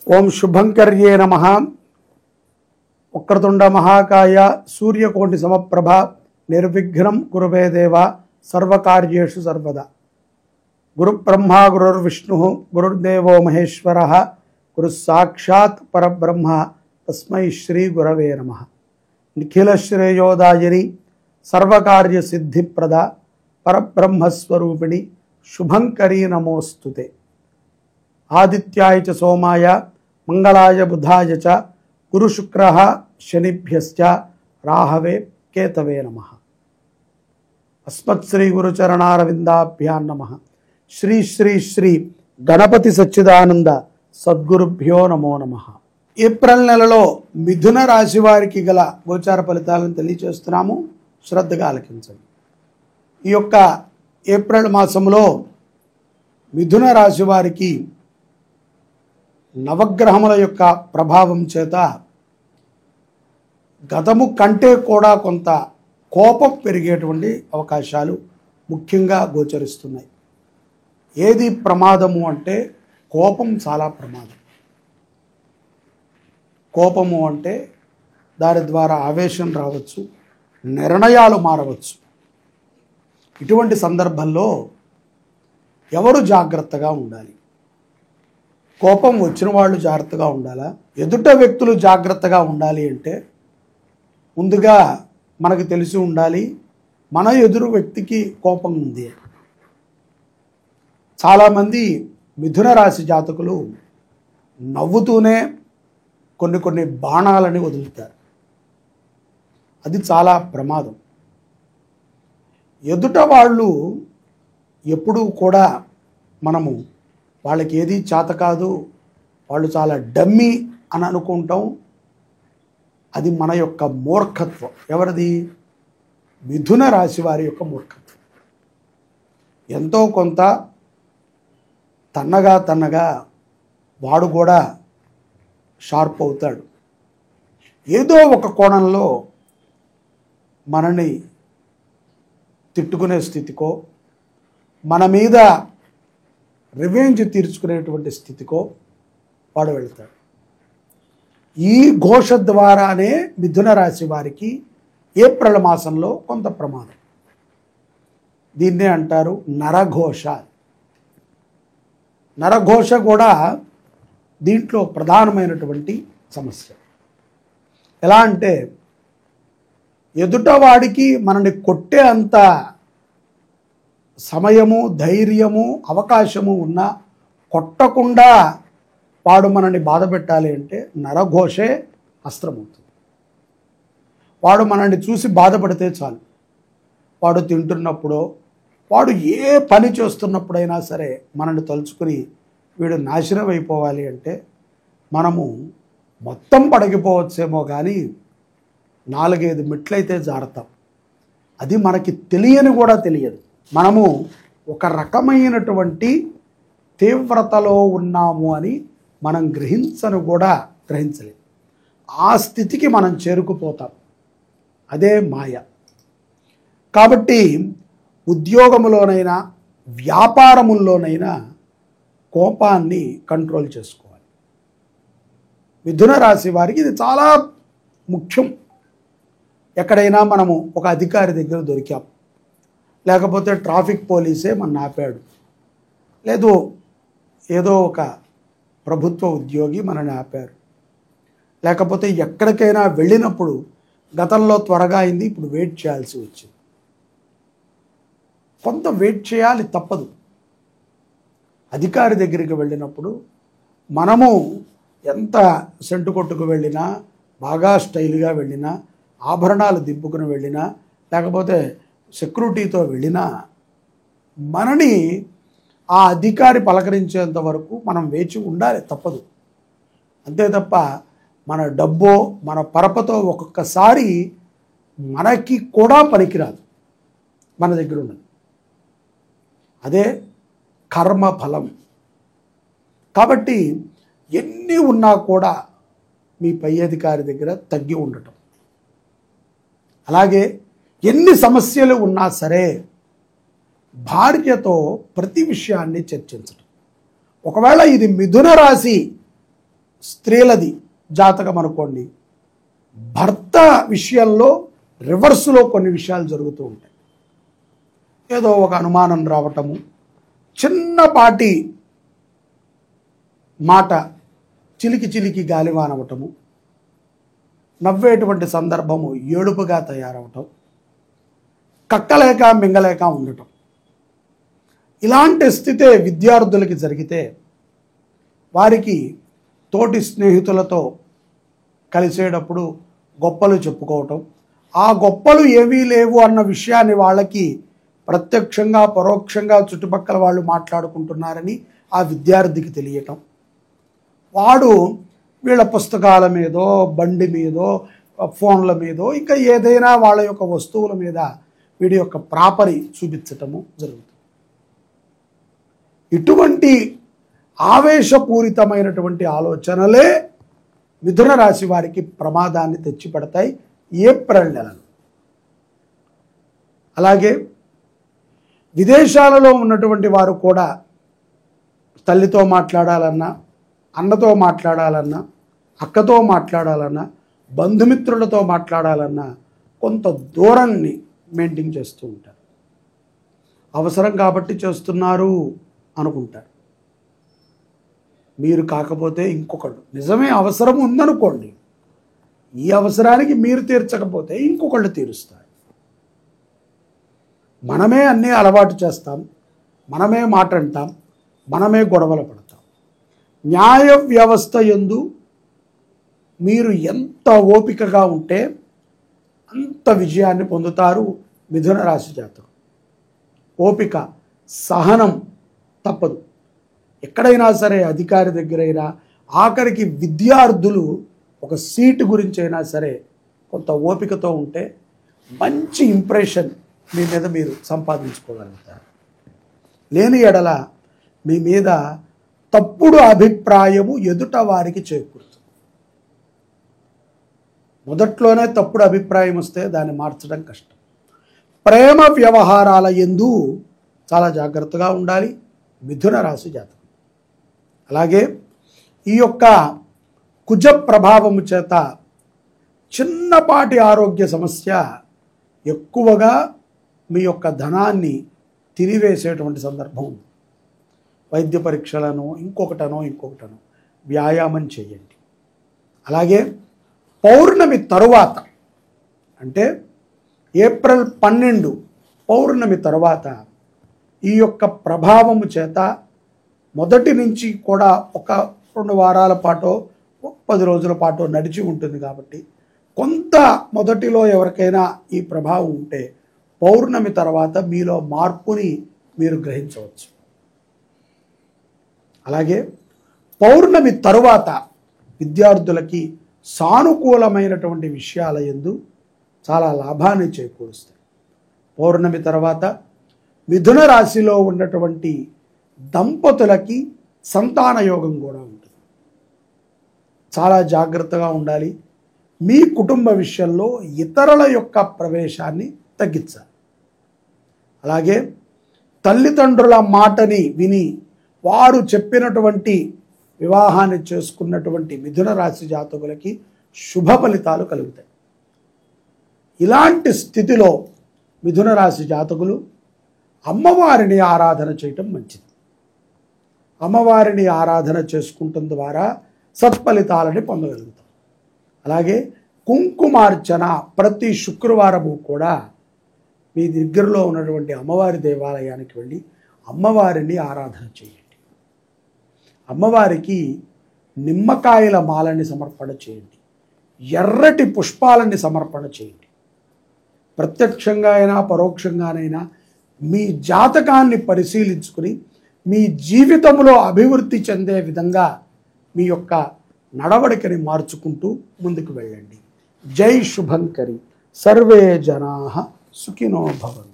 ఓం శుభంకర్యే నమః. వక్రతుండ మహాకాయ సూర్యకోటి సమప్రభ నిర్విఘ్నం కురుమే దేవ సర్వకార్యేషు సర్వదా. గురుబ్రహ్మ గురుర్విష్ణు గురుర్దేవో మహేశ్వర గురు సాక్షాత్ పరబ్రహ్మ తస్మై శ్రీ గురవే నమః. నిఖిల శ్రేయోదాయిని సర్వకార్య సిద్ధిప్రద పరబ్రహ్మస్వరూపిణి శుభంకరీ నమోస్తుతే. ఆదిత్యాయ చ సోమాయ మంగళాయ బుధాయ చ గురు శుక్ర శనిభ్యశ్చ రాహవే కేతవే నమః. అస్మత్ శ్రీ గురుచరణారవిందాభ్యాం నమః. శ్రీ శ్రీ శ్రీ గణపతి సచ్చిదానంద సద్గురుభ్యో నమో నమః. ఏప్రిల్ నెలలో మిథున రాశి వారికి గల గోచార ఫలితాలను తెలియచేస్తున్నాము, శ్రద్ధగా ఆలకించండి. ఈ యొక్క ఏప్రిల్ మాసంలో మిథున రాశి వారికి నవగ్రహముల యొక్క ప్రభావం చేత గతము కంటే కూడా కొంత కోపం పెరిగేటువంటి అవకాశాలు ముఖ్యంగా గోచరిస్తున్నాయి. ఏది ప్రమాదము అంటే కోపం చాలా ప్రమాదం. కోపము అంటే దాని ద్వారా ఆవేశం రావచ్చు, నిర్ణయాలు మారవచ్చు. ఇటువంటి సందర్భంలో ఎవరు జాగ్రత్తగా ఉండాలి? కోపం వచ్చిన వాళ్ళు జాగ్రత్తగా ఉండాలా? ఎదుట వ్యక్తులు జాగ్రత్తగా ఉండాలి అంటే ముందుగా మనకు తెలిసి ఉండాలి మన ఎదురు వ్యక్తికి కోపం ఉంది. చాలామంది మిథున రాశి జాతకులు నవ్వుతూనే కొన్ని బాణాలని వదులుతారు. అది చాలా ప్రమాదం. ఎదుట వాళ్ళు ఎప్పుడూ కూడా మనము వాళ్ళకి ఏది చేత కాదు, వాళ్ళు చాలా డమ్మీ అని అనుకుంటాం. అది మన యొక్క మూర్ఖత్వం. ఎవరిది? మిథున రాశి వారి యొక్క మూర్ఖత్వం. ఎంతో కొంత తన్నగా వాడు కూడా షార్ప్ అవుతాడు. ఏదో ఒక కోణంలో మనని తిట్టుకునే స్థితికో, మన మీద రివెంజ్ తీర్చుకునేటువంటి స్థితికో వాడు వెళ్తాడు. ఈ ఘోష ద్వారానే మిథున రాశి వారికి ఏప్రిల్ మాసంలో కొంత ప్రమాదం. దీన్నే అంటారు నరఘోష. నరఘోష కూడా దీంట్లో ప్రధానమైనటువంటి సమస్య. ఎలా అంటే ఎదుటవాడికి మనని కొట్టే అంత సమయము, ధైర్యము, అవకాశము ఉన్నా కొట్టకుండా వాడు మనని బాధ పెట్టాలి అంటే నరఘోషే అస్త్రమవుతుంది. వాడు మనల్ని చూసి బాధపడితే చాలు. వాడు తింటున్నప్పుడో, వాడు ఏ పని చేస్తున్నప్పుడైనా సరే మనల్ని తలుచుకుని వీడు నాశనం అయిపోవాలి అంటే మనము మొత్తం పడగిపోవచ్చేమో కానీ 4-5 మెట్లయితే జారుతాం. అది మనకి తెలియని కూడా తెలియదు. మనము ఒక రకమైనటువంటి తీవ్రతలో ఉన్నాము అని మనం గ్రహించలేము. ఆ స్థితికి మనం చేరుకుపోతాం. అదే మాయ. కాబట్టి ఉద్యోగములోనైనా వ్యాపారముల్లోనైనా కోపాన్ని కంట్రోల్ చేసుకోవాలి. మిథున రాశి వారికి ఇది చాలా ముఖ్యం. ఎక్కడైనా మనము ఒక అధికారి దగ్గర దొరికాం, లేకపోతే ట్రాఫిక్ పోలీసే మన ఆపాడు, లేదు ఏదో ఒక ప్రభుత్వ ఉద్యోగి మనని ఆపారు, లేకపోతే ఎక్కడికైనా వెళ్ళినప్పుడు గతంలో త్వరగా అయింది, ఇప్పుడు వెయిట్ చేయాల్సి వచ్చింది. కొంత వెయిట్ చేయాలి, తప్పదు. అధికారి దగ్గరికి వెళ్ళినప్పుడు మనము ఎంత సెంటు కొట్టుకు వెళ్ళినా, బాగా స్టైల్గా వెళ్ళినా, ఆభరణాలు దింపుకుని వెళ్ళినా, లేకపోతే సెక్యూరిటీతో వెళ్ళినా మనని ఆ అధికారి పలకరించేంత వరకు మనం వేచి ఉండాలి, తప్పదు. అంతే తప్ప మన డబ్బో మన పరపతో ఒక్కొక్కసారి మనకి కూడా పనికిరాదు, మన దగ్గర ఉన్నది. అదే కర్మఫలం. కాబట్టి ఎన్ని ఉన్నా కూడా మీ పై అధికారి దగ్గర తగ్గి ఉండటం, అలాగే ఎన్ని సమస్యలు ఉన్నా సరే భార్యతో ప్రతి విషయాన్ని చర్చించడం. ఒకవేళ ఇది మిథున రాశి స్త్రీలది జాతకం అనుకోండి, భర్త విషయంలో రివర్స్లో కొన్ని విషయాలు జరుగుతూ ఉంటాయి. ఏదో ఒక అనుమానం రావటము, చిన్నపాటి మాట చిలికి చిలికి గాలివానవటము, నవ్వేటువంటి సందర్భము ఏడుపుగా తయారవటం, కక్కలేక మింగలేక ఉండటం. ఇలాంటి స్థితే విద్యార్థులకి జరిగితే వారికి తోటి స్నేహితులతో కలిసేటప్పుడు గొప్పలు చెప్పుకోవటం, ఆ గొప్పలు ఏవీ లేవు అన్న విషయాన్ని వాళ్ళకి ప్రత్యక్షంగా పరోక్షంగా చుట్టుపక్కల వాళ్ళు మాట్లాడుకుంటున్నారని ఆ విద్యార్థికి తెలియటం, వాడు వీళ్ళ పుస్తకాల మీదో బండి మీదో ఫోన్ల మీదో ఇంకా ఏదైనా వాళ్ళ యొక్క వస్తువుల మీద వీడి యొక్క ప్రాపరి చూపించటము జరుగుతుంది. ఇటువంటి ఆవేశపూరితమైనటువంటి ఆలోచనలే మిథున రాశి వారికి ప్రమాదాన్ని తెచ్చిపెడతాయి ఏప్రిల్ నెలలో. అలాగే విదేశాలలో ఉన్నటువంటి వారు కూడా తల్లితో మాట్లాడాలన్నా, అన్నతో మాట్లాడాలన్నా, అక్కతో మాట్లాడాలన్నా, బంధుమిత్రులతో మాట్లాడాలన్నా కొంత దూరాన్ని మెయింటైన్ చేస్తూ ఉంటారు. అవసరం కాబట్టి చేస్తున్నారు అనుకుంటారు. మీరు కాకపోతే ఇంకొకళ్ళు, నిజమే అవసరం ఉందనుకోండి, ఈ అవసరానికి మీరు తీర్చకపోతే ఇంకొకళ్ళు తీరుస్తారు. మనమే అన్నీ అలవాటు చేస్తాం, మనమే మాట అంటాం, మనమే గొడవలు పడతాం. న్యాయ వ్యవస్థ యందు మీరు ఎంత ఓపికగా ఉంటే అంత విజయాన్ని పొందుతారు మిథున రాశి జాతకులు. ఓపిక, సహనం తప్పదు. ఎక్కడైనా సరే, అధికారి దగ్గరైనా, ఆఖరికి విద్యార్థులు ఒక సీటు గురించి అయినా సరే కొంత ఓపికతో ఉంటే మంచి ఇంప్రెషన్ మీ మీద మీరు సంపాదించుకోగలుగుతారు. లేని ఎడల మీ మీద తప్పుడు అభిప్రాయము ఎదుట వారికి చేకూరుతుంది. మొదట్లోనే తప్పుడు అభిప్రాయం వస్తే దాన్ని మార్చడం కష్టం. ప్రేమ వ్యవహారాల యందు చాలా జాగ్రత్తగా ఉండాలి మిథున రాశి జాతకం. అలాగే ఈ యొక్క కుజ ప్రభావము చేత చిన్నపాటి ఆరోగ్య సమస్య ఎక్కువగా మీ యొక్క ధనాన్ని తిరివేసేటువంటి సందర్భం ఉంది. వైద్య పరీక్షలను ఇంకొకటనో వ్యాయామం చేయండి. అలాగే పౌర్ణమి తరువాత, అంటే ఏప్రిల్ 12 పౌర్ణమి తరువాత ఈ యొక్క ప్రభావము చేత మొదటి నుంచి కూడా ఒక 2 వారాల పాటో 10 రోజుల పాటో నడిచి ఉంటుంది. కాబట్టి కొంత మొదటిలో ఎవరికైనా ఈ ప్రభావం ఉంటే పౌర్ణమి తర్వాత మీలో మార్పుని మీరు గ్రహించవచ్చు. అలాగే పౌర్ణమి తరువాత విద్యార్థులకి సానుకూలమైనటువంటి విషయాల యందు చాలా లాభాన్ని చేకూరుస్తాయి. పౌర్ణమి తర్వాత మిథున రాశిలో ఉన్నటువంటి దంపతులకి సంతాన యోగం కూడా ఉంటుంది. చాలా జాగ్రత్తగా ఉండాలి. మీ కుటుంబ విషయంలో ఇతరుల యొక్క ప్రవేశాన్ని తగ్గించాలి. అలాగే తల్లిదండ్రుల మాటని విని వారు చెప్పినటువంటి వివాహాన్ని చేసుకున్నటువంటి మిథున రాశి జాతకులకి శుభ ఫలితాలు కలుగుతాయి. ఇలాంటి స్థితిలో మిథున రాశి జాతకులు అమ్మవారిని ఆరాధన చేయటం మంచిది. అమ్మవారిని ఆరాధన చేసుకుంటం ద్వారా సత్ఫలితాలని పొందగలుగుతాం. అలాగే కుంకుమార్చన ప్రతి శుక్రవారము కూడా మీ దగ్గరలో ఉన్నటువంటి అమ్మవారి దేవాలయానికి వెళ్ళి అమ్మవారిని ఆరాధన చేయండి. అమ్మవారికి నిమ్మకాయల మాలని సమర్పణ చేయండి. ఎర్రటి పుష్పాలని సమర్పణ చేయండి. ప్రత్యక్షంగా అయినా పరోక్షంగానైనా మీ జాతకాన్ని పరిశీలించుకుని మీ జీవితంలో అభివృద్ధి చెందే విధంగా మీ యొక్క నడవడికని మార్చుకుంటూ ముందుకు వెళ్ళండి. జై శుభంకరి. సర్వే జనాః సుఖినో భవంతు.